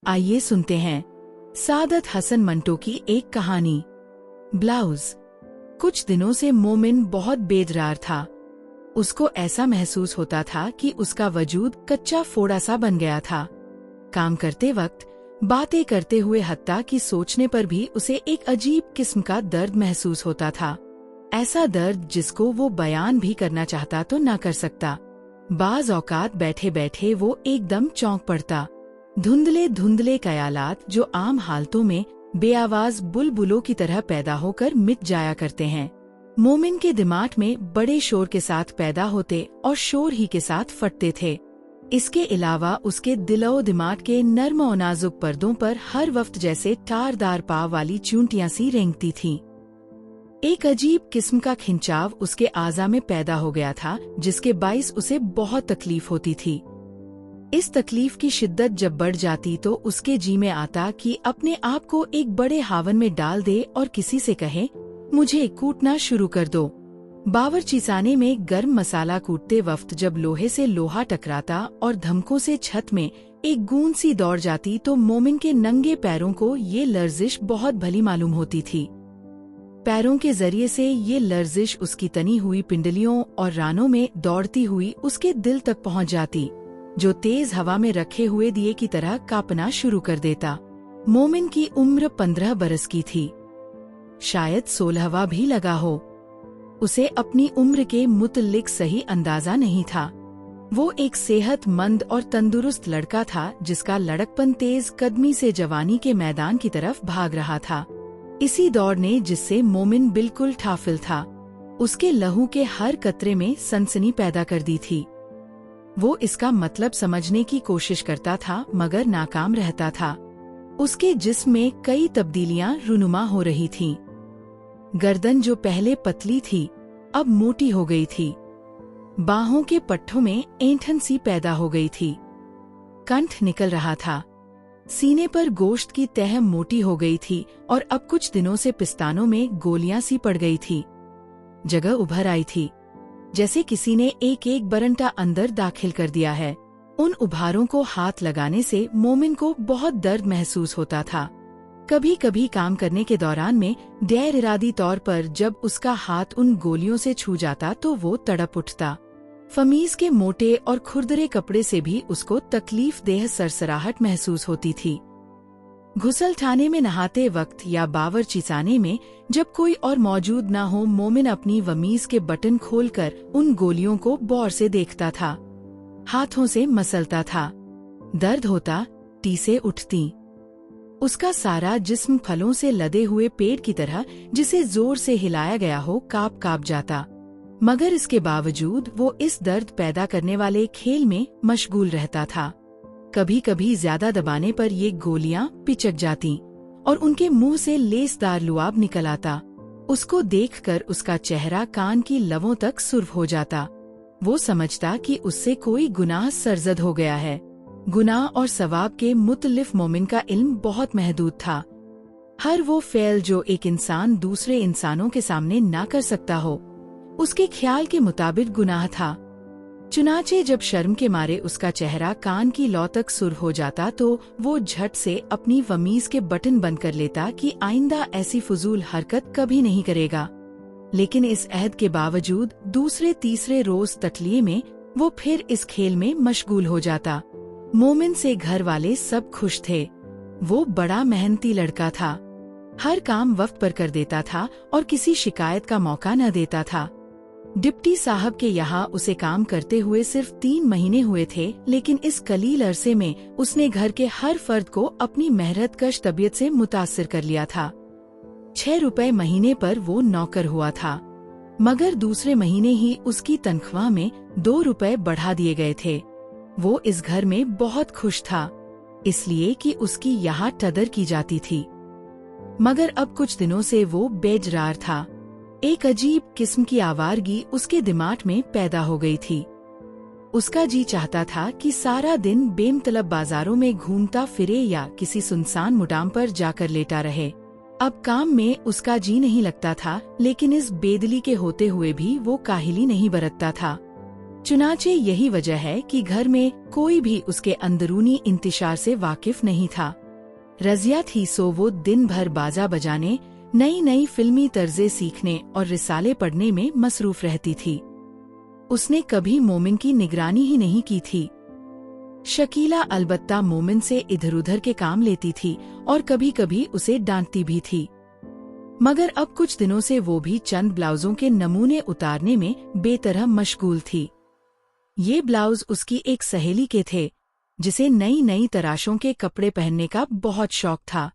आइए सुनते हैं सादत हसन मंटो की एक कहानी। ब्लाउज। कुछ दिनों से मोमिन बहुत बेदरार था। उसको ऐसा महसूस होता था कि उसका वजूद कच्चा फोड़ा सा बन गया था। काम करते वक्त, बातें करते हुए, हत्ता कि सोचने पर भी उसे एक अजीब किस्म का दर्द महसूस होता था। ऐसा दर्द जिसको वो बयान भी करना चाहता तो ना कर सकता। बाज औकात बैठे बैठे वो एकदम चौंक पड़ता। धुंधले धुंधले ख्यालात जो आम हालतों में बेआवाज बुलबुलों की तरह पैदा होकर मिट जाया करते हैं, मोमिन के दिमाग में बड़े शोर के साथ पैदा होते और शोर ही के साथ फटते थे। इसके अलावा उसके दिलो दिमाग के नर्म और नाजुक पर्दों पर हर वक्त जैसे टारदार पाव वाली चूंटियां सी रेंगती थीं। एक अजीब किस्म का खिंचाव उसके आज़ा में पैदा हो गया था, जिसके बाइस उसे बहुत तकलीफ होती थी। इस तकलीफ की शिद्दत जब बढ़ जाती तो उसके जी में आता कि अपने आप को एक बड़े हावन में डाल दे और किसी से कहे, मुझे कूटना शुरू कर दो। बावर्चीखाने में गर्म मसाला कूटते वक्त जब लोहे से लोहा टकराता और धमकों से छत में एक गूंज सी दौड़ जाती तो मोमिन के नंगे पैरों को ये लर्जिश बहुत भली मालूम होती थी। पैरों के जरिए से ये लर्जिश उसकी तनी हुई पिंडलियों और रानों में दौड़ती हुई उसके दिल तक पहुंच जाती, जो तेज हवा में रखे हुए दिए की तरह कांपना शुरू कर देता। मोमिन की उम्र 15 बरस की थी, शायद 16वां भी लगा हो। उसे अपनी उम्र के मुतल्लिक सही अंदाजा नहीं था। वो एक सेहतमंद और तंदुरुस्त लड़का था जिसका लड़कपन तेज कदमी से जवानी के मैदान की तरफ भाग रहा था। इसी दौड़ ने जिससे मोमिन बिल्कुल ठाफिल था, उसके लहू के हर कतरे में सनसनी पैदा कर दी थी। वो इसका मतलब समझने की कोशिश करता था मगर नाकाम रहता था। उसके जिस्म में कई तब्दीलियां रुनुमा हो रही थीं। गर्दन जो पहले पतली थी अब मोटी हो गई थी। बाहों के पट्टों में ऐंठन सी पैदा हो गई थी। कंठ निकल रहा था। सीने पर गोश्त की तह मोटी हो गई थी और अब कुछ दिनों से पिस्तानों में गोलियां सी पड़ गई थी। जगह उभर आई थी, जैसे किसी ने एक एक बरंटा अंदर दाखिल कर दिया है। उन उभारों को हाथ लगाने से मोमिन को बहुत दर्द महसूस होता था। कभी कभी काम करने के दौरान में गैर इरादी तौर पर जब उसका हाथ उन गोलियों से छू जाता तो वो तड़प उठता। फमीज के मोटे और खुरदरे कपड़े से भी उसको तकलीफ देह सरसराहट महसूस होती थी। घुसलखाने में नहाते वक्त या बावर्चीखाने में जब कोई और मौजूद न हो, मोमिन अपनी वमीज के बटन खोलकर उन गोलियों को गौर से देखता था। हाथों से मसलता था। दर्द होता, टीसे उठती। उसका सारा जिस्म फलों से लदे हुए पेड़ की तरह जिसे जोर से हिलाया गया हो कांप कांप जाता। मगर इसके बावजूद वो इस दर्द पैदा करने वाले खेल में मशगूल रहता था। कभी कभी ज्यादा दबाने पर ये गोलियां पिचक जाती और उनके मुंह से लेसदार लुआब निकल आता। उसको देखकर उसका चेहरा कान की लवों तक सुर्ख हो जाता। वो समझता कि उससे कोई गुनाह सरजद हो गया है। गुनाह और सवाब के मुतल्लिफ मोमिन का इल्म बहुत महदूद था। हर वो फेल जो एक इंसान दूसरे इंसानों के सामने ना कर सकता हो, उसके ख्याल के मुताबिक गुनाह था। चुनाचे जब शर्म के मारे उसका चेहरा कान की लौ तक सुर्ख हो जाता तो वो झट से अपनी वमीज के बटन बंद कर लेता कि आइंदा ऐसी फजूल हरकत कभी नहीं करेगा। लेकिन इस अहद के बावजूद दूसरे तीसरे रोज तटलिए में वो फिर इस खेल में मशगूल हो जाता। मोमिन से घर वाले सब खुश थे। वो बड़ा मेहनती लड़का था, हर काम वक्त पर कर देता था और किसी शिकायत का मौका न देता था। डिप्टी साहब के यहाँ उसे काम करते हुए सिर्फ 3 महीने हुए थे, लेकिन इस कलील अरसे में उसने घर के हर फर्द को अपनी मेहनतकश तबीयत से मुतासिर कर लिया था। 6 रुपए महीने पर वो नौकर हुआ था, मगर दूसरे महीने ही उसकी तनख्वाह में 2 रुपए बढ़ा दिए गए थे। वो इस घर में बहुत खुश था, इसलिए कि उसकी यहाँ कदर की जाती थी। मगर अब कुछ दिनों से वो बेजरार था। एक अजीब किस्म की आवारगी उसके दिमाग में पैदा हो गई थी। उसका जी चाहता था कि सारा दिन बेमतलब बाजारों में घूमता फिरे या किसी सुनसान मुकाम पर जाकर लेटा रहे। अब काम में उसका जी नहीं लगता था, लेकिन इस बेदली के होते हुए भी वो काहिली नहीं बरतता था। चुनाचे यही वजह है कि घर में कोई भी उसके अंदरूनी इंतशार से वाकिफ नहीं था। रजिया थी सो वो दिन भर बाजा बजाने, नई नई फिल्मी तर्जे सीखने और रिसाले पढ़ने में मसरूफ रहती थी। उसने कभी मोमिन की निगरानी ही नहीं की थी। शकीला अलबत्ता मोमिन से इधर उधर के काम लेती थी और कभी कभी उसे डांटती भी थी, मगर अब कुछ दिनों से वो भी चंद ब्लाउजों के नमूने उतारने में बेतरह मशगूल थी। ये ब्लाउज उसकी एक सहेली के थे, जिसे नई नई तराशों के कपड़े पहनने का बहुत शौक था।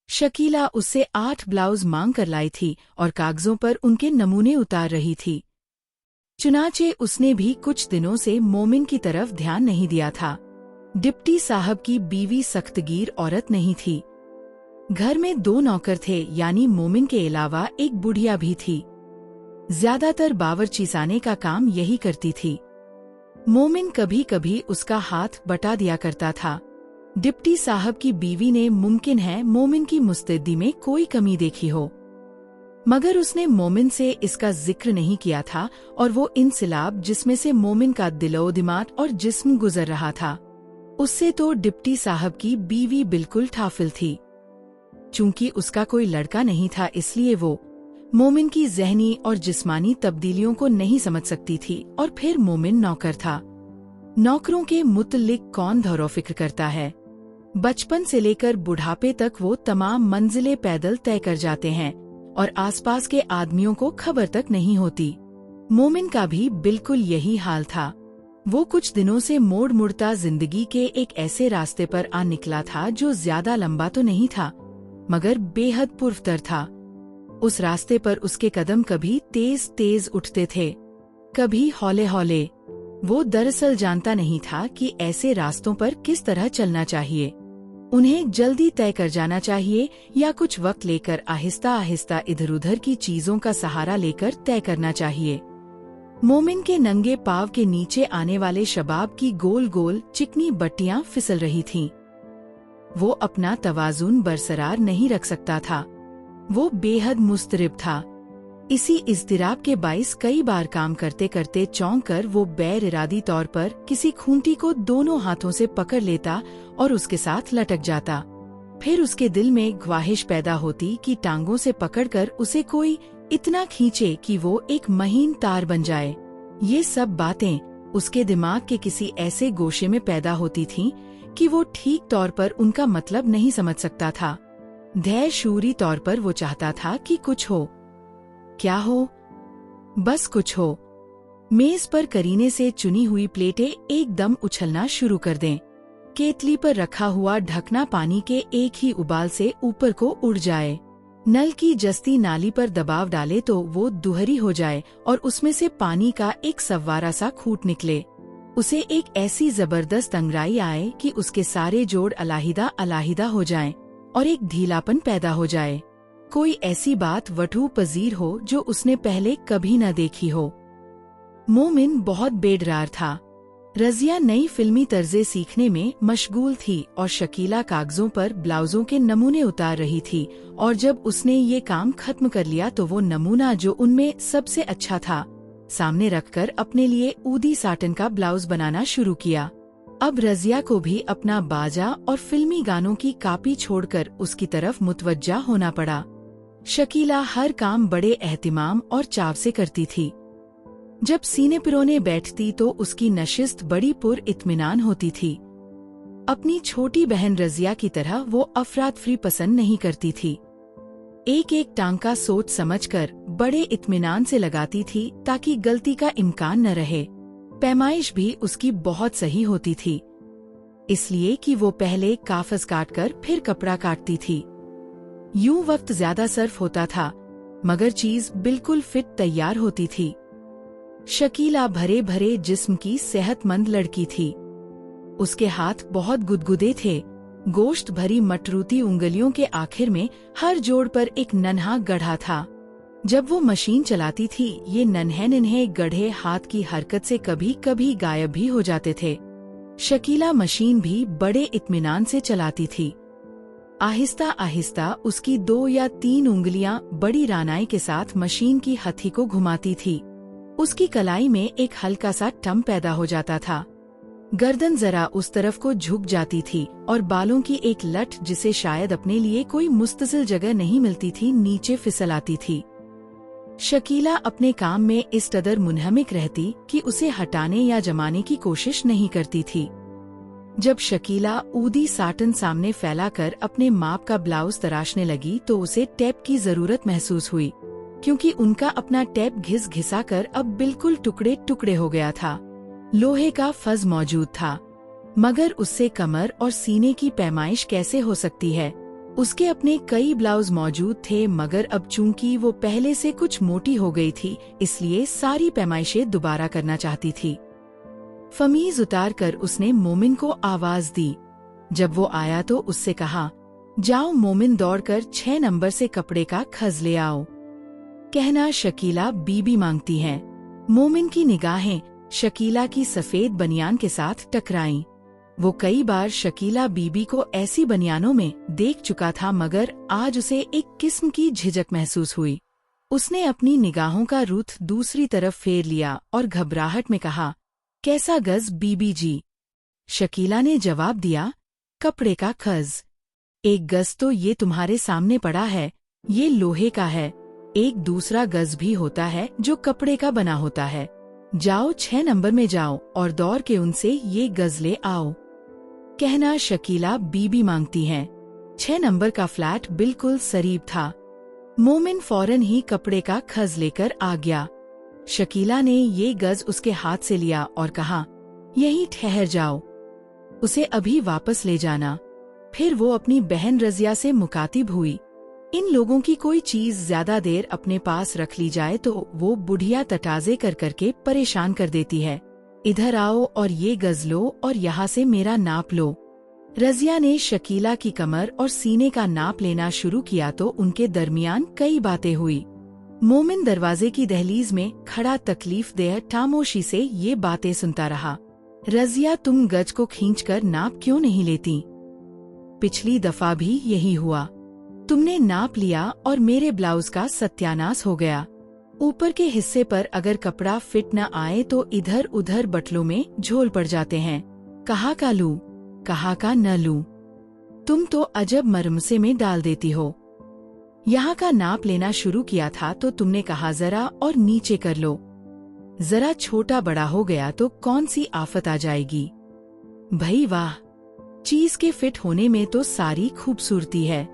शकीला उससे 8 ब्लाउज मांग कर लाई थी और कागजों पर उनके नमूने उतार रही थी। चुनाचे उसने भी कुछ दिनों से मोमिन की तरफ ध्यान नहीं दिया था। डिप्टी साहब की बीवी सख्तगीर औरत नहीं थी। घर में 2 नौकर थे, यानी मोमिन के अलावा एक बुढ़िया भी थी। ज्यादातर बावर्चीसाने का काम यही करती थी। मोमिन कभी कभी उसका हाथ बटा दिया करता था। डिप्टी साहब की बीवी ने मुमकिन है मोमिन की मुस्तैदी में कोई कमी देखी हो, मगर उसने मोमिन से इसका जिक्र नहीं किया था और वो इंसिलाब जिसमें से मोमिन का दिलो दिमाग और जिस्म गुजर रहा था, उससे तो डिप्टी साहब की बीवी बिल्कुल ठाफिल थी। चूंकि उसका कोई लड़का नहीं था, इसलिए वो मोमिन की ज़हनी और जिस्मानी तब्दीलियों को नहीं समझ सकती थी। और फिर मोमिन नौकर था। नौकरों के मुतल्लिक कौन गौर फिक्र करता है। बचपन से लेकर बुढ़ापे तक वो तमाम मंजिलें पैदल तय कर जाते हैं और आसपास के आदमियों को खबर तक नहीं होती। मोमिन का भी बिल्कुल यही हाल था। वो कुछ दिनों से मोड़ मुड़ता जिंदगी के एक ऐसे रास्ते पर आ निकला था जो ज्यादा लंबा तो नहीं था, मगर बेहद पुरफ्तर था। उस रास्ते पर उसके कदम कभी तेज तेज उठते थे, कभी हौले हौले। वो दरअसल जानता नहीं था कि ऐसे रास्तों पर किस तरह चलना चाहिए। उन्हें जल्दी तय कर जाना चाहिए या कुछ वक्त लेकर आहिस्ता आहिस्ता इधर उधर की चीजों का सहारा लेकर तय करना चाहिए। मोमिन के नंगे पाँव के नीचे आने वाले शबाब की गोल गोल चिकनी बट्टियां फिसल रही थीं। वो अपना तवाजुन बरकरार नहीं रख सकता था। वो बेहद मुस्तरिब था। इसी इज़्तिराब के बाइस कई बार काम करते करते चौंक कर वो गैर इरादी तौर पर किसी खूंटी को दोनों हाथों से पकड़ लेता और उसके साथ लटक जाता। फिर उसके दिल में ख्वाहिश पैदा होती कि टांगों से पकड़कर उसे कोई इतना खींचे कि वो एक महीन तार बन जाए। ये सब बातें उसके दिमाग के किसी ऐसे गोशे में पैदा होती थीं कि वो ठीक तौर पर उनका मतलब नहीं समझ सकता था। धैर्य शूरी तौर पर वो चाहता था कि कुछ हो। क्या हो? बस कुछ हो। मेज पर करीने से चुनी हुई प्लेटें एकदम उछलना शुरू कर दें। केतली पर रखा हुआ ढकना पानी के एक ही उबाल से ऊपर को उड़ जाए। नल की जस्ती नाली पर दबाव डाले तो वो दुहरी हो जाए और उसमें से पानी का एक सव्वारा सा खूट निकले। उसे एक ऐसी जबरदस्त अंगड़ाई आए कि उसके सारे जोड़ अलाहिदा अलाहिदा हो जाएं और एक ढीलापन पैदा हो जाए। कोई ऐसी बात वठू पजीर हो जो उसने पहले कभी न देखी हो। मोमिन बहुत बेडरार था। रजिया नई फिल्मी तर्जे सीखने में मशगूल थी और शकीला कागजों पर ब्लाउजों के नमूने उतार रही थी, और जब उसने ये काम खत्म कर लिया तो वो नमूना जो उनमें सबसे अच्छा था सामने रखकर अपने लिए ऊदी साटन का ब्लाउज बनाना शुरू किया। अब रजिया को भी अपना बाजा और फिल्मी गानों की कापी छोड़कर उसकी तरफ मुतवज्जा होना पड़ा। शकीला हर काम बड़े एहतिमाम और चाव से करती थी। जब सीने पिरोने बैठती तो उसकी नशिस्त बड़ी पुर इत्मीनान होती थी। अपनी छोटी बहन रजिया की तरह वो अफरातफरी पसंद नहीं करती थी। एक एक टांका सोच समझकर बड़े इत्मीनान से लगाती थी ताकि गलती का इम्कान न रहे। पैमाइश भी उसकी बहुत सही होती थी, इसलिए कि वो पहले कागज काटकर फिर कपड़ा काटती थी। यूं वक्त ज्यादा सर्फ होता था, मगर चीज बिल्कुल फिट तैयार होती थी। शकीला भरे भरे जिस्म की सेहतमंद लड़की थी। उसके हाथ बहुत गुदगुदे थे। गोश्त भरी मटरूती उंगलियों के आखिर में हर जोड़ पर एक नन्हा गढ़ा था। जब वो मशीन चलाती थी, ये नन्हे नन्हे गढ़े हाथ की हरकत से कभी कभी गायब भी हो जाते थे। शकीला मशीन भी बड़े इत्मीनान से चलाती थी। आहिस्ता आहिस्ता उसकी 2 या 3 उंगलियां बड़ी रानाई के साथ मशीन की हथी को घुमाती थी। उसकी कलाई में एक हल्का सा टम पैदा हो जाता था। गर्दन जरा उस तरफ को झुक जाती थी और बालों की एक लट, जिसे शायद अपने लिए कोई मुस्तसिल जगह नहीं मिलती थी, नीचे फिसल आती थी। शकीला अपने काम में इस कदर मुनहमिक रहती कि उसे हटाने या जमाने की कोशिश नहीं करती थी। जब शकीला ऊदी साटन सामने फैलाकर अपने माप का ब्लाउज तराशने लगी तो उसे टेप की जरूरत महसूस हुई, क्योंकि उनका अपना टेप घिस घिसा कर अब बिल्कुल टुकड़े टुकड़े हो गया था। लोहे का फज मौजूद था, मगर उससे कमर और सीने की पैमाइश कैसे हो सकती है। उसके अपने कई ब्लाउज मौजूद थे, मगर अब चूंकि वो पहले से कुछ मोटी हो गई थी, इसलिए सारी पैमाइशें दोबारा करना चाहती थी। फमीज उतार कर उसने मोमिन को आवाज दी। जब वो आया तो उससे कहा, जाओ मोमिन, दौड़कर 6 नंबर से कपड़े का खज ले आओ। कहना शकीला बीबी मांगती हैं। मोमिन की निगाहें शकीला की सफेद बनियान के साथ टकराईं। वो कई बार शकीला बीबी को ऐसी बनियानों में देख चुका था, मगर आज उसे एक किस्म की झिझक महसूस हुई। उसने अपनी निगाहों का रुख दूसरी तरफ फेर लिया और घबराहट में कहा, कैसा गज बीबी जी? शकीला ने जवाब दिया, कपड़े का खज। 1 गज तो ये तुम्हारे सामने पड़ा है, ये लोहे का है। एक दूसरा गज भी होता है जो कपड़े का बना होता है। जाओ 6 नंबर में जाओ और दौड़ के उनसे ये गज ले आओ। कहना शकीला बीबी मांगती हैं। 6 नंबर का फ्लैट बिल्कुल करीब था। मोमिन फौरन ही कपड़े का खज लेकर आ गया। शकीला ने ये गज उसके हाथ से लिया और कहा, यहीं ठहर जाओ, उसे अभी वापस ले जाना। फिर वो अपनी बहन रजिया से मुखातिब हुई। इन लोगों की कोई चीज ज्यादा देर अपने पास रख ली जाए तो वो बुढ़िया तटाजे कर करके परेशान कर देती है। इधर आओ और ये गज लो और यहाँ से मेरा नाप लो। रजिया ने शकीला की कमर और सीने का नाप लेना शुरू किया तो उनके दरमियान कई बातें हुई। मोमिन दरवाजे की दहलीज में खड़ा तकलीफदेह खामोशी से ये बातें सुनता रहा। रजिया, तुम गज को खींचकर नाप क्यों नहीं लेती? पिछली दफा भी यही हुआ। तुमने नाप लिया और मेरे ब्लाउज का सत्यानाश हो गया। ऊपर के हिस्से पर अगर कपड़ा फिट न आए तो इधर उधर बटलों में झोल पड़ जाते हैं। कहाँ का लूं, कहाँ का न लूं। तुम तो अजब मरमसे में डाल देती हो। यहाँ का नाप लेना शुरू किया था तो तुमने कहा जरा और नीचे कर लो। जरा छोटा बड़ा हो गया तो कौन सी आफत आ जाएगी। भई वाह, चीज के फिट होने में तो सारी खूबसूरती है।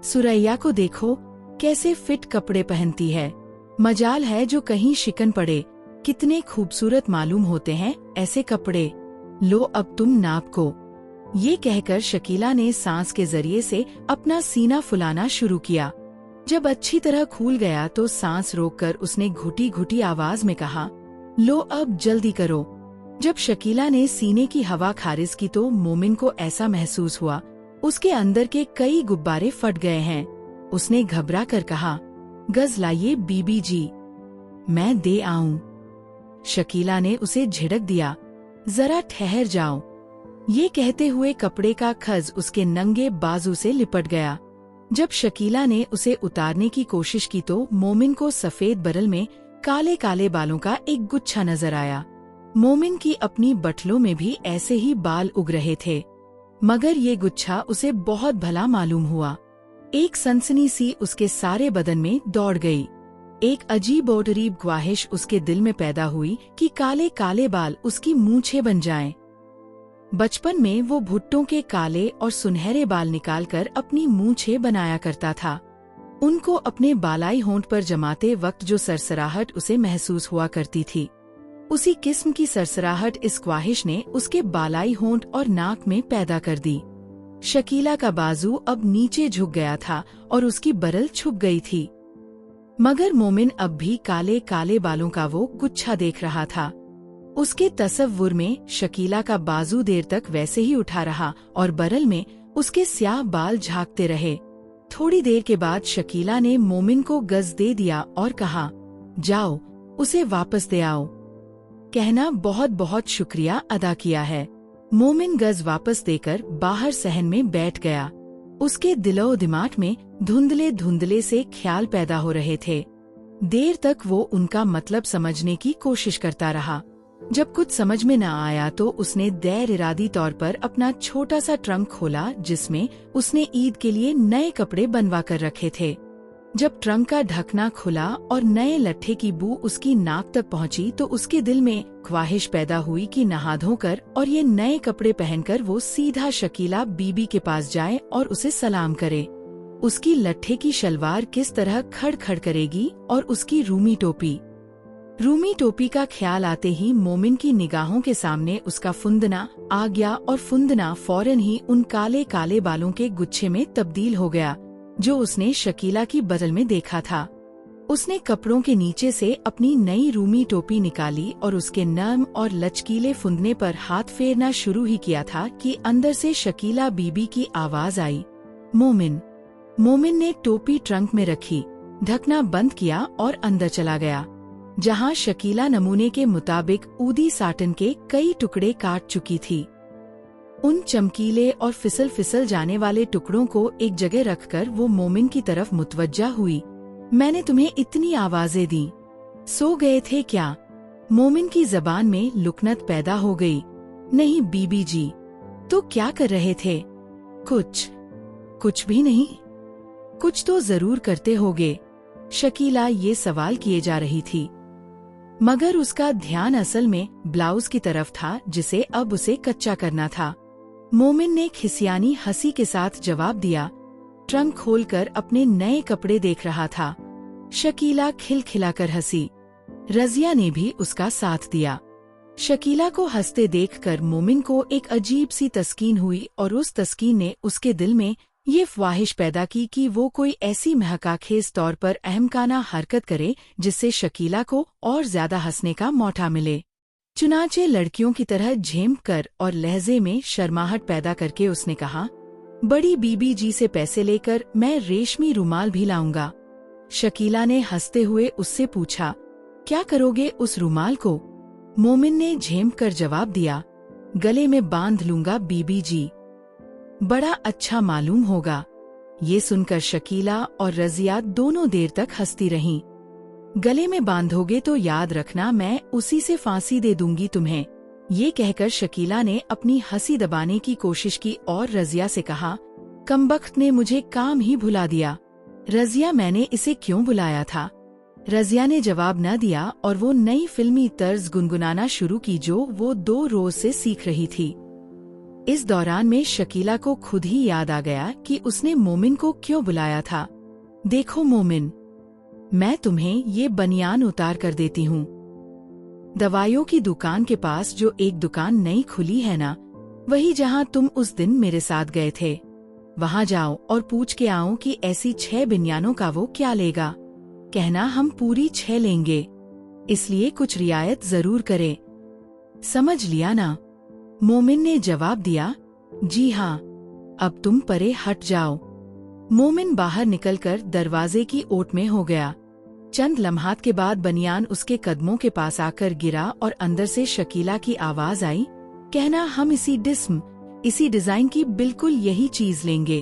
सुरैया को देखो, कैसे फिट कपड़े पहनती है। मजाल है जो कहीं शिकन पड़े। कितने खूबसूरत मालूम होते हैं ऐसे कपड़े। लो अब तुम नाप को। ये कहकर शकीला ने सांस के जरिए से अपना सीना फुलाना शुरू किया। जब अच्छी तरह खुल गया तो सांस रोककर उसने घुटी घुटी आवाज में कहा, लो अब जल्दी करो। जब शकीला ने सीने की हवा खारिज की तो मोमिन को ऐसा महसूस हुआ उसके अंदर के कई गुब्बारे फट गए हैं। उसने घबरा कर कहा, गज लाइए बीबी जी, मैं दे आऊं। शकीला ने उसे झिड़क दिया, जरा ठहर जाओ। ये कहते हुए कपड़े का खज उसके नंगे बाजू से लिपट गया। जब शकीला ने उसे उतारने की कोशिश की तो मोमिन को सफेद बरल में काले काले बालों का एक गुच्छा नजर आया। मोमिन की अपनी बटलों में भी ऐसे ही बाल उग रहे थे, मगर ये गुच्छा उसे बहुत भला मालूम हुआ। एक सनसनी सी उसके सारे बदन में दौड़ गई। एक अजीब और गरीब ख्वाहिश उसके दिल में पैदा हुई कि काले काले बाल उसकी मूंछें बन जाएं। बचपन में वो भुट्टों के काले और सुनहरे बाल निकालकर अपनी मूंछें बनाया करता था। उनको अपने बालाई होंठ पर जमाते वक्त जो सरसराहट उसे महसूस हुआ करती थी, उसी किस्म की सरसराहट इस ख्वाहिश ने उसके बालाई होंठ और नाक में पैदा कर दी। शकीला का बाजू अब नीचे झुक गया था और उसकी बरल छुप गई थी, मगर मोमिन अब भी काले काले बालों का वो गुच्छा देख रहा था। उसके तसव्वुर में शकीला का बाजू देर तक वैसे ही उठा रहा और बरल में उसके स्याह बाल झांकते रहे। थोड़ी देर के बाद शकीला ने मोमिन को गज दे दिया और कहा, जाओ उसे वापस दे आओ। कहना बहुत बहुत शुक्रिया अदा किया है। मोमिन गज वापस देकर बाहर सहन में बैठ गया। उसके दिलो दिमाग में धुंधले धुंधले से ख्याल पैदा हो रहे थे। देर तक वो उनका मतलब समझने की कोशिश करता रहा। जब कुछ समझ में न आया तो उसने गैर इरादी तौर पर अपना छोटा सा ट्रंक खोला जिसमें उसने ईद के लिए नए कपड़े बनवा कर रखे थे। जब ट्रंक का ढकना खुला और नए लट्ठे की बू उसकी नाक तक पहुंची तो उसके दिल में ख्वाहिश पैदा हुई कि नहा धोकर और ये नए कपड़े पहनकर वो सीधा शकीला बीबी के पास जाए और उसे सलाम करे। उसकी लट्ठे की शलवार किस तरह खड़ खड़ करेगी और उसकी रूमी टोपी का ख्याल आते ही मोमिन की निगाहों के सामने उसका फुंदना आ गया और फुंदना फौरन ही उन काले काले बालों के गुच्छे में तब्दील हो गया जो उसने शकीला की बदल में देखा था। उसने कपड़ों के नीचे से अपनी नई रूमी टोपी निकाली और उसके नर्म और लचकीले फुंदने पर हाथ फेरना शुरू ही किया था कि अंदर से शकीला बीबी की आवाज आई, मोमिन। मोमिन ने टोपी ट्रंक में रखी, ढकना बंद किया और अंदर चला गया, जहां शकीला नमूने के मुताबिक ऊदी साटन के कई टुकड़े काट चुकी थी। उन चमकीले और फिसल जाने वाले टुकड़ों को एक जगह रखकर वो मोमिन की तरफ मुतवज्जा हुई। मैंने तुम्हें इतनी आवाजें दी, सो गए थे क्या? मोमिन की जबान में लुकनत पैदा हो गई। नहीं बीबी जी, तो क्या कर रहे थे? कुछ भी नहीं। कुछ तो जरूर करते होगे। शकीला ये सवाल किए जा रही थी, मगर उसका ध्यान असल में ब्लाउज की तरफ था जिसे अब उसे कच्चा करना था। मोमिन ने खिसियानी हंसी के साथ जवाब दिया, ट्रंक खोलकर अपने नए कपड़े देख रहा था। शकीला खिलखिलाकर हंसी। रजिया ने भी उसका साथ दिया। शकीला को हंसते देखकर मोमिन को एक अजीब सी तस्कीन हुई और उस तस्कीन ने उसके दिल में ये ख्वाहिश पैदा की कि वो कोई ऐसी महकाखेज तौर पर अहमकाना हरकत करे जिससे शकीला को और ज्यादा हंसने का मौका मिले। चुनाचे लड़कियों की तरह झेम कर और लहजे में शर्माहट पैदा करके उसने कहा, बड़ी बीबी जी से पैसे लेकर मैं रेशमी रुमाल भी लाऊंगा। शकीला ने हंसते हुए उससे पूछा, क्या करोगे उस रुमाल को? मोमिन ने झेम कर जवाब दिया, गले में बांध लूंगा बीबी जी, बड़ा अच्छा मालूम होगा। ये सुनकर शकीला और रजिया दोनों देर तक हंसती रहीं। गले में बांधोगे तो याद रखना मैं उसी से फांसी दे दूंगी तुम्हें। ये कहकर शकीला ने अपनी हंसी दबाने की कोशिश की और रजिया से कहा, कमबख्त ने मुझे काम ही भुला दिया। रजिया, मैंने इसे क्यों बुलाया था? रजिया ने जवाब न दिया और वो नई फिल्मी तर्ज गुनगुनाना शुरू की जो वो 2 रोज से सीख रही थी। इस दौरान में शकीला को खुद ही याद आ गया कि उसने मोमिन को क्यों बुलाया था। देखो मोमिन, मैं तुम्हें ये बनियान उतार कर देती हूँ। दवाइयों की दुकान के पास जो एक दुकान नई खुली है ना, वही जहाँ तुम उस दिन मेरे साथ गए थे, वहाँ जाओ और पूछ के आओ कि ऐसी 6 बनियानों का वो क्या लेगा। कहना हम पूरी 6 लेंगे, इसलिए कुछ रियायत जरूर करे। समझ लिया ना? मोमिन ने जवाब दिया, जी हाँ, अब तुम परे हट जाओ। मोमिन बाहर निकलकर दरवाजे की ओट में हो गया। चंद लम्हात के बाद बनियान उसके कदमों के पास आकर गिरा और अंदर से शकीला की आवाज आई, कहना हम इसी डिजाइन की बिल्कुल यही चीज लेंगे,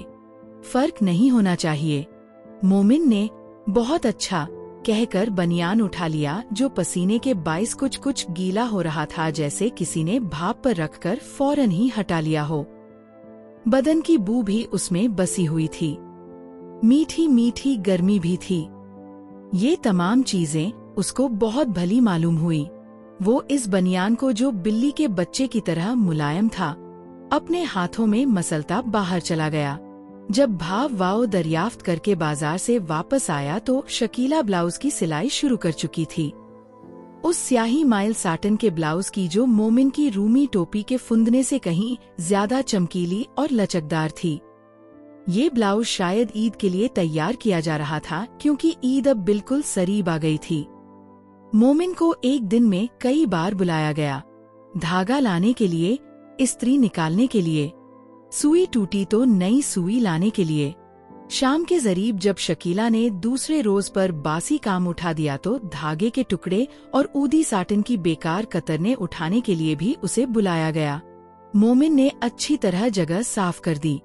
फर्क नहीं होना चाहिए। मोमिन ने बहुत अच्छा कहकर बनियान उठा लिया जो पसीने के बाइस कुछ गीला हो रहा था, जैसे किसी ने भाप पर रखकर फौरन ही हटा लिया हो। बदन की बू भी उसमें बसी हुई थी, मीठी मीठी गर्मी भी थी। ये तमाम चीजें उसको बहुत भली मालूम हुई। वो इस बनियान को जो बिल्ली के बच्चे की तरह मुलायम था, अपने हाथों में मसलता बाहर चला गया। जब भाव वाव दरियाफ्त करके बाजार से वापस आया तो शकीला ब्लाउज की सिलाई शुरू कर चुकी थी। उस स्याही माइल साटन के ब्लाउज की जो मोमिन की रूमी टोपी के फुंदने से कहीं ज्यादा चमकीली और लचकदार थी। ये ब्लाउज शायद ईद के लिए तैयार किया जा रहा था, क्योंकि ईद अब बिल्कुल करीब आ गई थी। मोमिन को एक दिन में कई बार बुलाया गया, धागा लाने के लिए, इस्त्री निकालने के लिए, सुई टूटी तो नई सुई लाने के लिए। शाम के करीब जब शकीला ने दूसरे रोज पर बासी काम उठा दिया तो धागे के टुकड़े और ऊदी साटन की बेकार कतरने उठाने के लिए भी उसे बुलाया गया। मोमिन ने अच्छी तरह जगह साफ कर दी,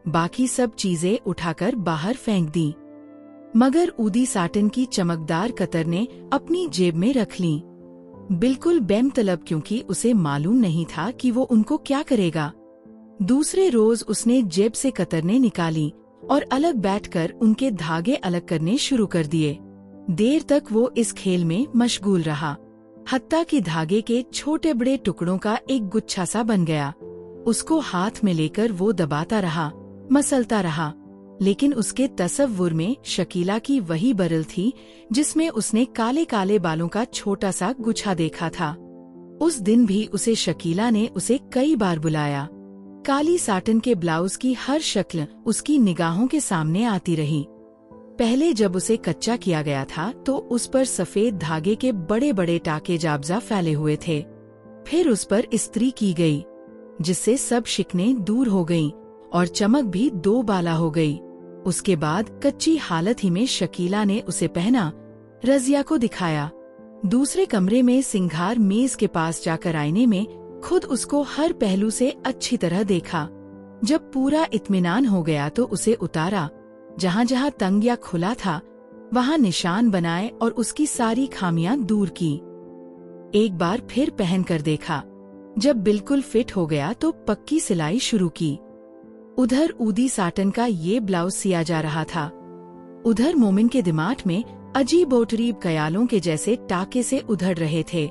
बाकी सब चीजें उठाकर बाहर फेंक दी। मगर ऊदी साटन की चमकदार कतर ने अपनी जेब में रख ली, बिल्कुल बेमतलब, क्योंकि उसे मालूम नहीं था कि वो उनको क्या करेगा। दूसरे रोज उसने जेब से कतरने निकाली और अलग बैठकर उनके धागे अलग करने शुरू कर दिए। देर तक वो इस खेल में मशगूल रहा, हत्ता कि धागे के छोटे बड़े टुकड़ों का एक गुच्छा सा बन गया। उसको हाथ में लेकर वो दबाता रहा, मसलता रहा, लेकिन उसके तसव्वुर में शकीला की वही बरल थी जिसमें उसने काले काले बालों का छोटा सा गुच्छा देखा था। उस दिन भी उसे शकीला ने उसे कई बार बुलाया। काली साटन के ब्लाउज की हर शक्ल उसकी निगाहों के सामने आती रही। पहले जब उसे कच्चा किया गया था तो उस पर सफेद धागे के बड़े बड़े टाके जाब्जा फैले हुए थे। फिर उस पर इस्त्री की गई, जिससे सब शिकनें दूर हो गईं और चमक भी दो बाला हो गई। उसके बाद कच्ची हालत ही में शकीला ने उसे पहना, रजिया को दिखाया। दूसरे कमरे में सिंघार मेज के पास जाकर आईने में खुद उसको हर पहलू से अच्छी तरह देखा। जब पूरा इत्मीनान हो गया तो उसे उतारा, जहाँ जहाँ तंग या खुला था वहाँ निशान बनाए और उसकी सारी खामियां दूर की। एक बार फिर पहन कर देखा। जब बिल्कुल फिट हो गया तो पक्की सिलाई शुरू की। उधर ऊदी साटन का ये ब्लाउज सिया जा रहा था। उधर मोमिन के दिमाग में अजीबोतरीब ख्यालों के जैसे टाके से उधड़ रहे थे।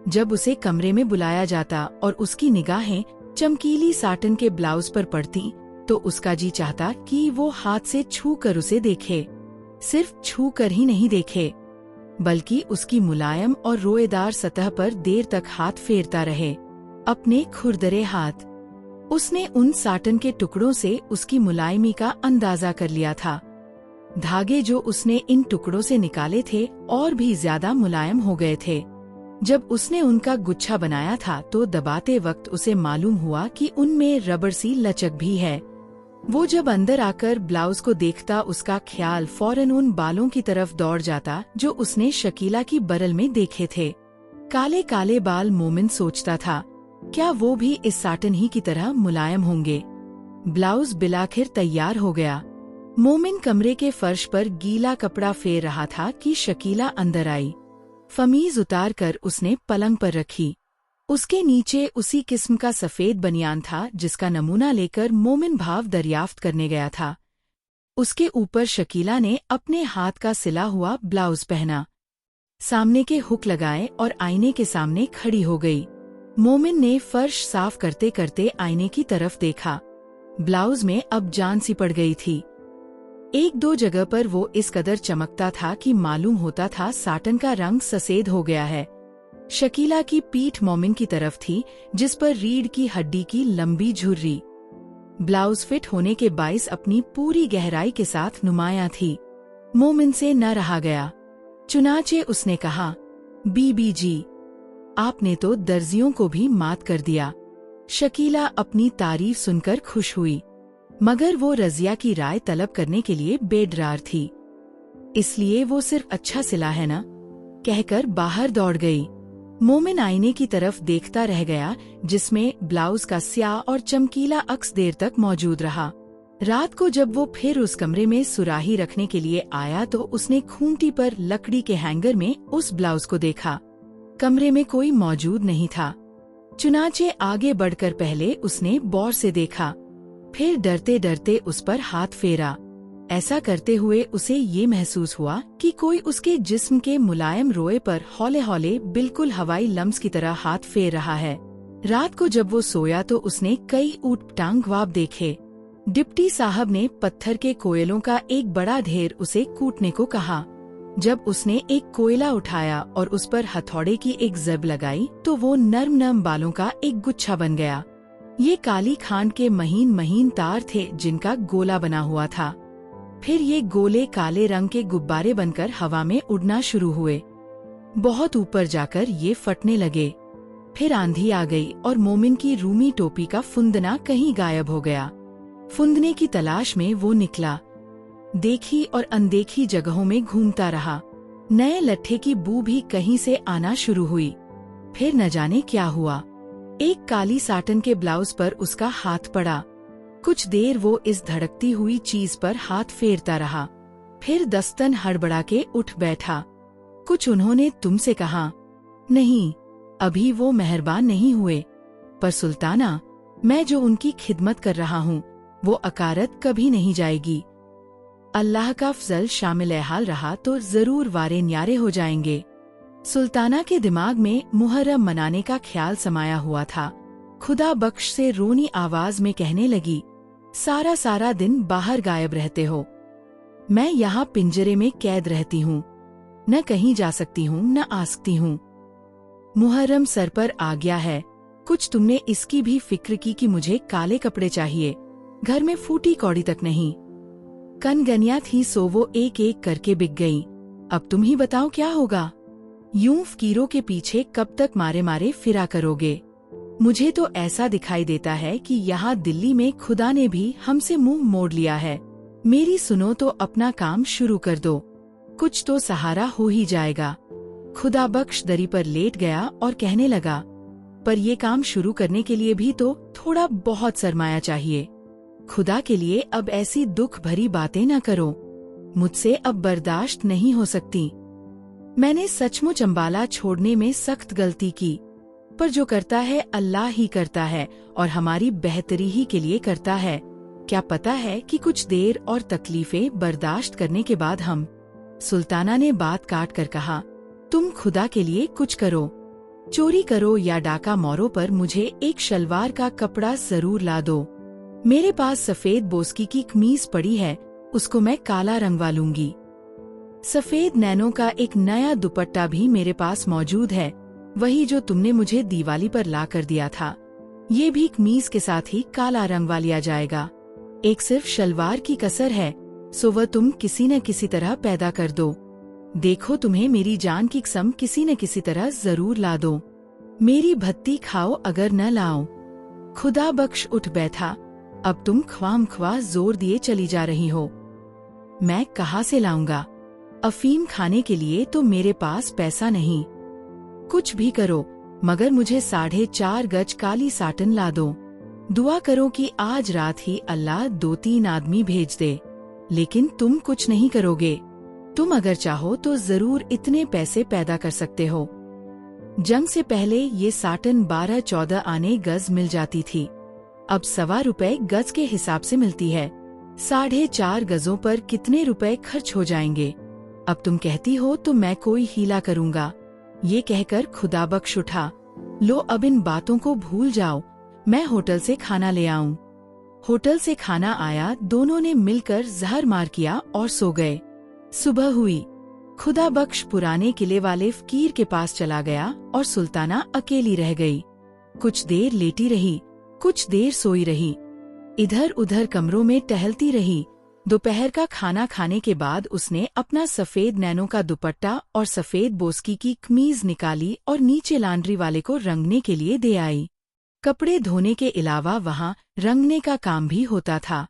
जब उसे कमरे में बुलाया जाता और उसकी निगाहें चमकीली साटन के ब्लाउज पर पड़ती तो उसका जी चाहता कि वो हाथ से छू कर उसे देखे। सिर्फ छू कर ही नहीं देखे, बल्कि उसकी मुलायम और रोएदार सतह पर देर तक हाथ फेरता रहे, अपने खुरदरे हाथ। उसने उन साटन के टुकड़ों से उसकी मुलायमी का अंदाजा कर लिया था। धागे जो उसने इन टुकड़ों से निकाले थे और भी ज्यादा मुलायम हो गए थे। जब उसने उनका गुच्छा बनाया था तो दबाते वक्त उसे मालूम हुआ कि उनमें रबड़ सी लचक भी है। वो जब अंदर आकर ब्लाउज को देखता उसका ख्याल फौरन उन बालों की तरफ दौड़ जाता जो उसने शकीला की बरल में देखे थे। काले काले बाल। मोमिन सोचता था, क्या वो भी इस साटन ही की तरह मुलायम होंगे। ब्लाउज बिलाखिर तैयार हो गया। मोमिन कमरे के फर्श पर गीला कपड़ा फेर रहा था कि शकीला अंदर आई। फमीज उतार कर उसने पलंग पर रखी। उसके नीचे उसी किस्म का सफेद बनियान था जिसका नमूना लेकर मोमिन भाव दरियाफ्त करने गया था। उसके ऊपर शकीला ने अपने हाथ का सिला हुआ ब्लाउज पहना, सामने के हुक लगाए और आईने के सामने खड़ी हो गई। मोमिन ने फर्श साफ करते करते आईने की तरफ देखा। ब्लाउज में अब जान सी पड़ गई थी। एक दो जगह पर वो इस कदर चमकता था कि मालूम होता था साटन का रंग सफेद हो गया है। शकीला की पीठ मोमिन की तरफ थी, जिस पर रीढ़ की हड्डी की लंबी झुर्री। ब्लाउज फिट होने के बाइस अपनी पूरी गहराई के साथ नुमाया थी। मोमिन से न रहा गया। चुनाचे उसने कहा, बीबी जी, आपने तो दर्जियों को भी मात कर दिया। शकीला अपनी तारीफ सुनकर खुश हुई, मगर वो रजिया की राय तलब करने के लिए बेडरार थी। इसलिए वो सिर्फ अच्छा सिला है ना, कहकर बाहर दौड़ गई। मोमिन आईने की तरफ देखता रह गया, जिसमें ब्लाउज का स्याह और चमकीला अक्स देर तक मौजूद रहा। रात को जब वो फिर उस कमरे में सुराही रखने के लिए आया तो उसने खूंटी पर लकड़ी के हैंगर में उस ब्लाउज को देखा। कमरे में कोई मौजूद नहीं था। चुनाचे आगे बढ़कर पहले उसने गौर से देखा, फिर डरते डरते उस पर हाथ फेरा। ऐसा करते हुए उसे ये महसूस हुआ कि कोई उसके जिस्म के मुलायम रोए पर हौले हौले बिल्कुल हवाई लम्स की तरह हाथ फेर रहा है। रात को जब वो सोया तो उसने कई ऊटपटांग ख्वाब देखे। डिप्टी साहब ने पत्थर के कोयलों का एक बड़ा ढेर उसे कूटने को कहा। जब उसने एक कोयला उठाया और उस पर हथौड़े की एक जब लगाई तो वो नर्म नर्म बालों का एक गुच्छा बन गया। ये काली खांड के महीन महीन तार थे जिनका गोला बना हुआ था। फिर ये गोले काले रंग के गुब्बारे बनकर हवा में उड़ना शुरू हुए। बहुत ऊपर जाकर ये फटने लगे। फिर आंधी आ गई और मोमिन की रूमी टोपी का फुंदना कहीं गायब हो गया। फुंदने की तलाश में वो निकला। देखी और अनदेखी जगहों में घूमता रहा। नए लट्ठे की बू भी कहीं से आना शुरू हुई। फिर न जाने क्या हुआ, एक काली साटन के ब्लाउज पर उसका हाथ पड़ा। कुछ देर वो इस धड़कती हुई चीज पर हाथ फेरता रहा, फिर दस्तन हड़बड़ा के उठ बैठा। कुछ उन्होंने तुमसे कहा? नहीं, अभी वो मेहरबान नहीं हुए, पर सुल्ताना, मैं जो उनकी खिदमत कर रहा हूँ वो अकारत कभी नहीं जाएगी। अल्लाह का फजल शामिल हाल रहा तो जरूर वारे न्यारे हो जाएंगे। सुल्ताना के दिमाग में मुहर्रम मनाने का ख्याल समाया हुआ था। खुदा बख्श से रोनी आवाज में कहने लगी, सारा सारा दिन बाहर गायब रहते हो। मैं यहाँ पिंजरे में कैद रहती हूँ, न कहीं जा सकती हूँ न आ सकती हूँ। मुहर्रम सर पर आ गया है, कुछ तुमने इसकी भी फिक्र की कि मुझे काले कपड़े चाहिए? घर में फूटी कौड़ी तक नहीं। कनगनिया थी सो वो एक एक करके बिक गईं। अब तुम ही बताओ क्या होगा? यूं फकीरों के पीछे कब तक मारे मारे फिरा करोगे? मुझे तो ऐसा दिखाई देता है कि यहाँ दिल्ली में खुदा ने भी हमसे मुंह मोड़ लिया है। मेरी सुनो तो अपना काम शुरू कर दो, कुछ तो सहारा हो ही जाएगा। खुदा बख्श दरी पर लेट गया और कहने लगा, पर ये काम शुरू करने के लिए भी तो थोड़ा बहुत सरमाया चाहिए। खुदा के लिए अब ऐसी दुख भरी बातें न करो, मुझसे अब बर्दाश्त नहीं हो सकती। मैंने सचमुच अंबाला छोड़ने में सख्त गलती की, पर जो करता है अल्लाह ही करता है और हमारी बेहतरी ही के लिए करता है। क्या पता है कि कुछ देर और तकलीफें बर्दाश्त करने के बाद हम। सुल्ताना ने बात काट कर कहा, तुम खुदा के लिए कुछ करो, चोरी करो या डाका मारो, पर मुझे एक शलवार का कपड़ा जरूर ला दो। मेरे पास सफेद बोस्की की कमीज पड़ी है, उसको मैं काला रंगवा लूंगी। सफेद नैनों का एक नया दुपट्टा भी मेरे पास मौजूद है, वही जो तुमने मुझे दिवाली पर ला कर दिया था। ये भी कमीज के साथ ही काला रंगवा लिया जाएगा। एक सिर्फ शलवार की कसर है, सो वह तुम किसी न किसी तरह पैदा कर दो। देखो, तुम्हें मेरी जान की कसम किसी न किसी तरह जरूर ला दो। मेरी भत्ती खाओ अगर न लाओ। खुदा बख्श उठ बैठा, अब तुम ख्वाम ख्वाह जोर दिए चली जा रही हो। मैं कहाँ से लाऊंगा? अफीम खाने के लिए तो मेरे पास पैसा नहीं। कुछ भी करो, मगर मुझे 4.5 गज काली साटन ला दो। दुआ करो कि आज रात ही अल्लाह 2-3 आदमी भेज दे। लेकिन तुम कुछ नहीं करोगे। तुम अगर चाहो तो जरूर इतने पैसे पैदा कर सकते हो। जंग से पहले ये साटन 12-14 आने गज मिल जाती थी, अब ₹1.25 गज के हिसाब से मिलती है। 4.5 गजों पर कितने रुपए खर्च हो जाएंगे? अब तुम कहती हो तो मैं कोई हीला करूंगा। ये कहकर खुदा बख्श उठा, लो अब इन बातों को भूल जाओ, मैं होटल से खाना ले आऊं। होटल से खाना आया, दोनों ने मिलकर जहर मार किया और सो गए। सुबह हुई, खुदा बख्श पुराने किले वाले फकीर के पास चला गया और सुल्ताना अकेली रह गई। कुछ देर लेटी रही, कुछ देर सोई रही, इधर उधर कमरों में टहलती रही। दोपहर का खाना खाने के बाद उसने अपना सफेद नैनों का दुपट्टा और सफेद बोस्की की कमीज निकाली और नीचे लॉन्ड्री वाले को रंगने के लिए दे आई। कपड़े धोने के अलावा वहाँ रंगने का काम भी होता था।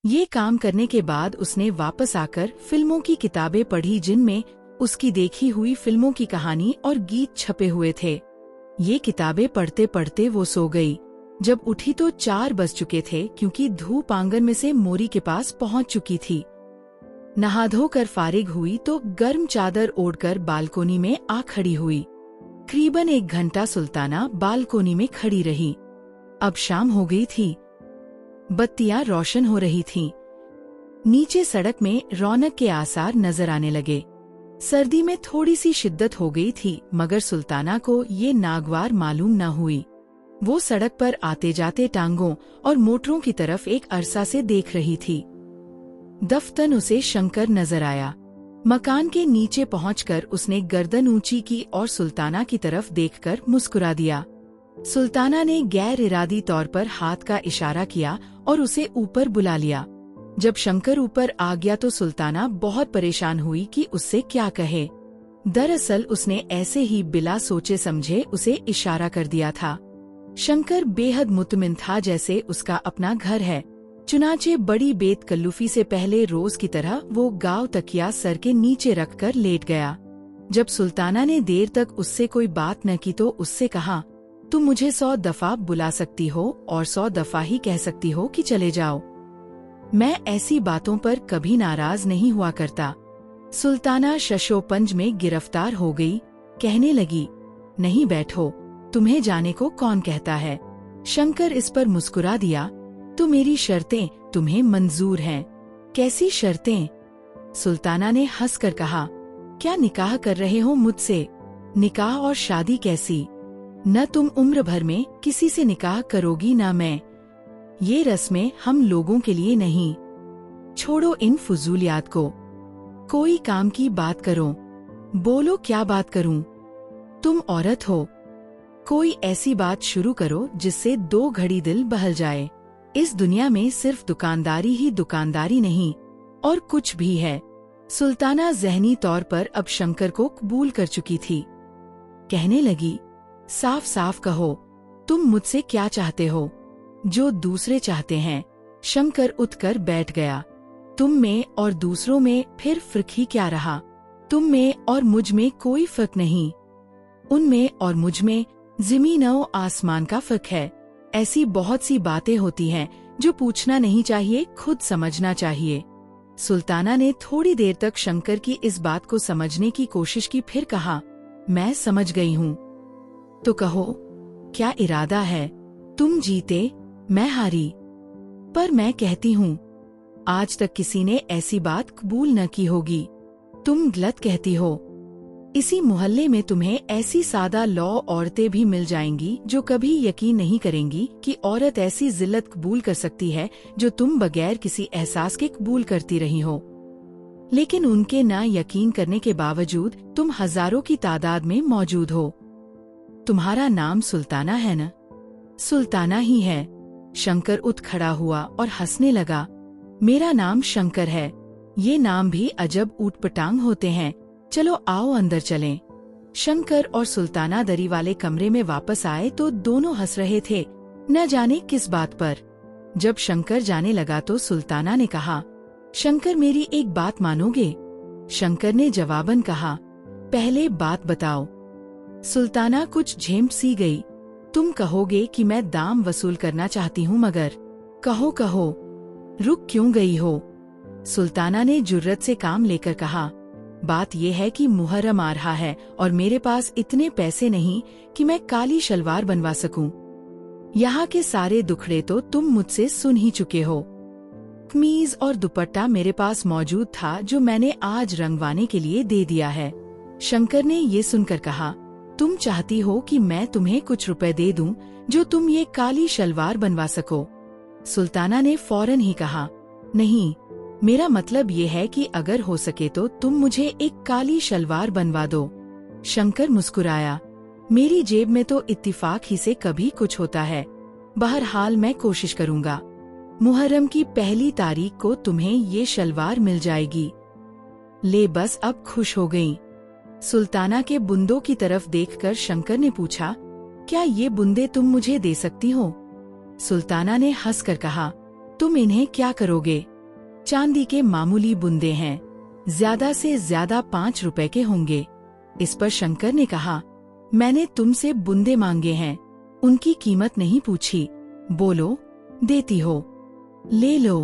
ये काम करने के बाद उसने वापस आकर फिल्मों की किताबें पढ़ी, जिनमें उसकी देखी हुई फिल्मों की कहानी और गीत छपे हुए थे। ये किताबें पढ़ते पढ़ते वो सो गई। जब उठी तो 4 बज चुके थे, क्योंकि धूप आंगन में से मोरी के पास पहुंच चुकी थी। नहा धोकर फारिग हुई तो गर्म चादर ओढ़कर बालकोनी में आ खड़ी हुई। करीबन 1 घंटा सुल्ताना बालकोनी में खड़ी रही। अब शाम हो गई थी, बत्तियां रोशन हो रही थीं। नीचे सड़क में रौनक के आसार नजर आने लगे। सर्दी में थोड़ी सी शिद्दत हो गई थी, मगर सुल्ताना को ये नागवार मालूम न हुई। वो सड़क पर आते जाते टांगों और मोटरों की तरफ एक अरसा से देख रही थी। दफ्तन उसे शंकर नजर आया। मकान के नीचे पहुंचकर उसने गर्दन ऊंची की और सुल्ताना की तरफ देखकर मुस्कुरा दिया। सुल्ताना ने गैर इरादी तौर पर हाथ का इशारा किया और उसे ऊपर बुला लिया। जब शंकर ऊपर आ गया तो सुल्ताना बहुत परेशान हुई कि उससे क्या कहे। दरअसल उसने ऐसे ही बिला सोचे समझे उसे इशारा कर दिया था। शंकर बेहद मुतमिन था, जैसे उसका अपना घर है। चुनाचे बड़ी बेतकल्लुफी से पहले रोज की तरह वो गांव तकिया सर के नीचे रखकर लेट गया। जब सुल्ताना ने देर तक उससे कोई बात न की तो उससे कहा, तुम मुझे 100 दफा बुला सकती हो और 100 दफा ही कह सकती हो कि चले जाओ। मैं ऐसी बातों पर कभी नाराज नहीं हुआ करता। सुल्ताना शशोपंज में गिरफ्तार हो गई, कहने लगी, नहीं बैठो, तुम्हें जाने को कौन कहता है। शंकर इस पर मुस्कुरा दिया, तो मेरी शर्तें तुम्हें मंजूर हैं। कैसी शर्तें? सुल्ताना ने हंसकर कहा, क्या निकाह कर रहे हो मुझसे? निकाह और शादी कैसी? न तुम उम्र भर में किसी से निकाह करोगी न मैं। ये रस्में हम लोगों के लिए नहीं। छोड़ो इन फजूलियात को, कोई काम की बात करो। बोलो क्या बात करूं? तुम औरत हो, कोई ऐसी बात शुरू करो जिससे 2 घड़ी दिल बहल जाए। इस दुनिया में सिर्फ दुकानदारी ही दुकानदारी नहीं, और कुछ भी है। सुल्ताना ज़हनी तौर पर अब शंकर को कबूल कर चुकी थी। कहने लगी, साफ साफ कहो, तुम मुझसे क्या चाहते हो? जो दूसरे चाहते हैं। शंकर उठकर बैठ गया। तुम में और दूसरों में फिर फर्क ही क्या रहा? तुम में और मुझ में कोई फर्क नहीं। उनमें और मुझ में ज़मीन और आसमान का फर्क है। ऐसी बहुत सी बातें होती हैं जो पूछना नहीं चाहिए, खुद समझना चाहिए। सुल्ताना ने थोड़ी देर तक शंकर की इस बात को समझने की कोशिश की, फिर कहा, मैं समझ गई हूँ। तो कहो, क्या इरादा है? तुम जीते, मैं हारी। पर मैं कहती हूँ, आज तक किसी ने ऐसी बात कबूल न की होगी। तुम गलत कहती हो। इसी मोहल्ले में तुम्हें ऐसी सादा लौ औरतें भी मिल जाएंगी जो कभी यकीन नहीं करेंगी कि औरत ऐसी जिल्लत कबूल कर सकती है जो तुम बगैर किसी एहसास के कबूल करती रही हो। लेकिन उनके ना यकीन करने के बावजूद तुम हजारों की तादाद में मौजूद हो। तुम्हारा नाम सुल्ताना है न? सुल्ताना ही है। शंकर उठ खड़ा हुआ और हंसने लगा। मेरा नाम शंकर है। ये नाम भी अजब ऊटपटांग होते हैं। चलो आओ अंदर चलें। शंकर और सुल्ताना दरी वाले कमरे में वापस आए तो दोनों हंस रहे थे, न जाने किस बात पर। जब शंकर जाने लगा तो सुल्ताना ने कहा, शंकर मेरी एक बात मानोगे? शंकर ने जवाबन कहा, पहले बात बताओ। सुल्ताना कुछ झेंप सी गई। तुम कहोगे कि मैं दाम वसूल करना चाहती हूँ, मगर कहो कहो, रुक क्यों गई हो? सुल्ताना ने जुर्रत से काम लेकर कहा, बात यह है कि मुहर्रम आ रहा है और मेरे पास इतने पैसे नहीं कि मैं काली शलवार बनवा सकूं। यहाँ के सारे दुखड़े तो तुम मुझसे सुन ही चुके हो। कमीज और दुपट्टा मेरे पास मौजूद था जो मैंने आज रंगवाने के लिए दे दिया है। शंकर ने ये सुनकर कहा, तुम चाहती हो कि मैं तुम्हें कुछ रुपए दे दूं जो तुम ये काली शलवार बनवा सको? सुल्ताना ने फौरन ही कहा, नहीं, मेरा मतलब ये है कि अगर हो सके तो तुम मुझे एक काली शलवार बनवा दो। शंकर मुस्कुराया, मेरी जेब में तो इत्तिफाक ही से कभी कुछ होता है। बहरहाल मैं कोशिश करूँगा। मुहर्रम की पहली तारीख को तुम्हें ये शलवार मिल जाएगी। ले बस अब खुश हो गई। सुल्ताना के बुंदों की तरफ देखकर शंकर ने पूछा, क्या ये बुंदे तुम मुझे दे सकती हो? सुल्ताना ने हंसकर कहा, तुम इन्हें क्या करोगे? चांदी के मामूली बुंदे हैं, ज्यादा से ज्यादा 5 रुपए के होंगे। इस पर शंकर ने कहा, मैंने तुमसे बुंदे मांगे हैं, उनकी कीमत नहीं पूछी। बोलो, देती हो? ले लो।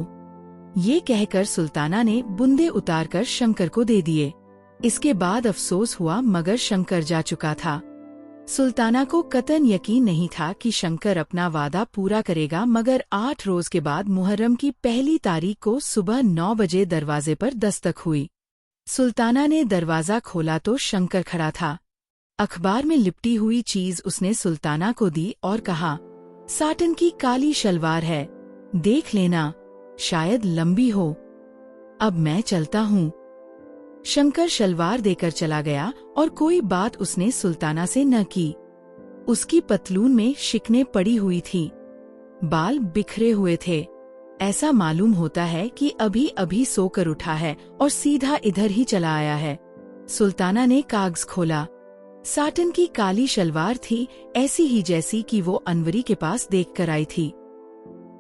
ये कहकर सुल्ताना ने बुंदे उतारकर शंकर को दे दिए। इसके बाद अफसोस हुआ, मगर शंकर जा चुका था। सुल्ताना को कतन यकीन नहीं था कि शंकर अपना वादा पूरा करेगा, मगर 8 रोज के बाद मुहर्रम की पहली तारीख को सुबह 9 बजे दरवाजे पर दस्तक हुई। सुल्ताना ने दरवाजा खोला तो शंकर खड़ा था। अखबार में लिपटी हुई चीज उसने सुल्ताना को दी और कहा, साटन की काली शलवार है, देख लेना, शायद लंबी हो। अब मैं चलता हूँ। शंकर शलवार देकर चला गया और कोई बात उसने सुल्ताना से न की। उसकी पतलून में शिकने पड़ी हुई थी, बाल बिखरे हुए थे। ऐसा मालूम होता है कि अभी अभी सोकर उठा है और सीधा इधर ही चला आया है। सुल्ताना ने कागज खोला। साटन की काली शलवार थी, ऐसी ही जैसी कि वो अनवरी के पास देख कर आई थी।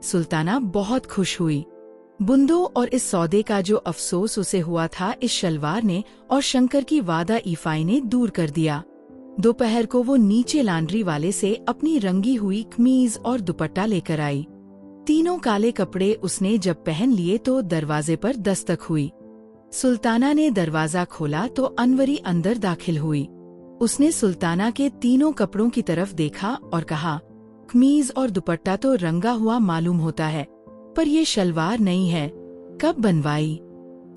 सुल्ताना बहुत खुश हुई। बुंदों और इस सौदे का जो अफसोस उसे हुआ था, इस शलवार ने और शंकर की वादा ईफाई ने दूर कर दिया। दोपहर को वो नीचे लॉन्ड्री वाले से अपनी रंगी हुई कमीज और दुपट्टा लेकर आई। तीनों काले कपड़े उसने जब पहन लिए तो दरवाजे पर दस्तक हुई। सुल्ताना ने दरवाजा खोला तो अनवरी अंदर दाखिल हुई। उसने सुल्ताना के तीनों कपड़ों की तरफ देखा और कहा, कमीज और दुपट्टा तो रंगा हुआ मालूम होता है, पर ये शलवार नहीं है, कब बनवाई?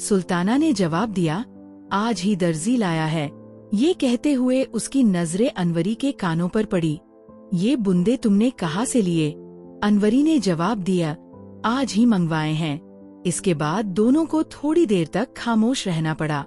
सुल्ताना ने जवाब दिया, आज ही दर्जी लाया है। ये कहते हुए उसकी नजरें अनवरी के कानों पर पड़ी। ये बुंदे तुमने कहाँ से लिए? अनवरी ने जवाब दिया, आज ही मंगवाए हैं। इसके बाद दोनों को थोड़ी देर तक खामोश रहना पड़ा।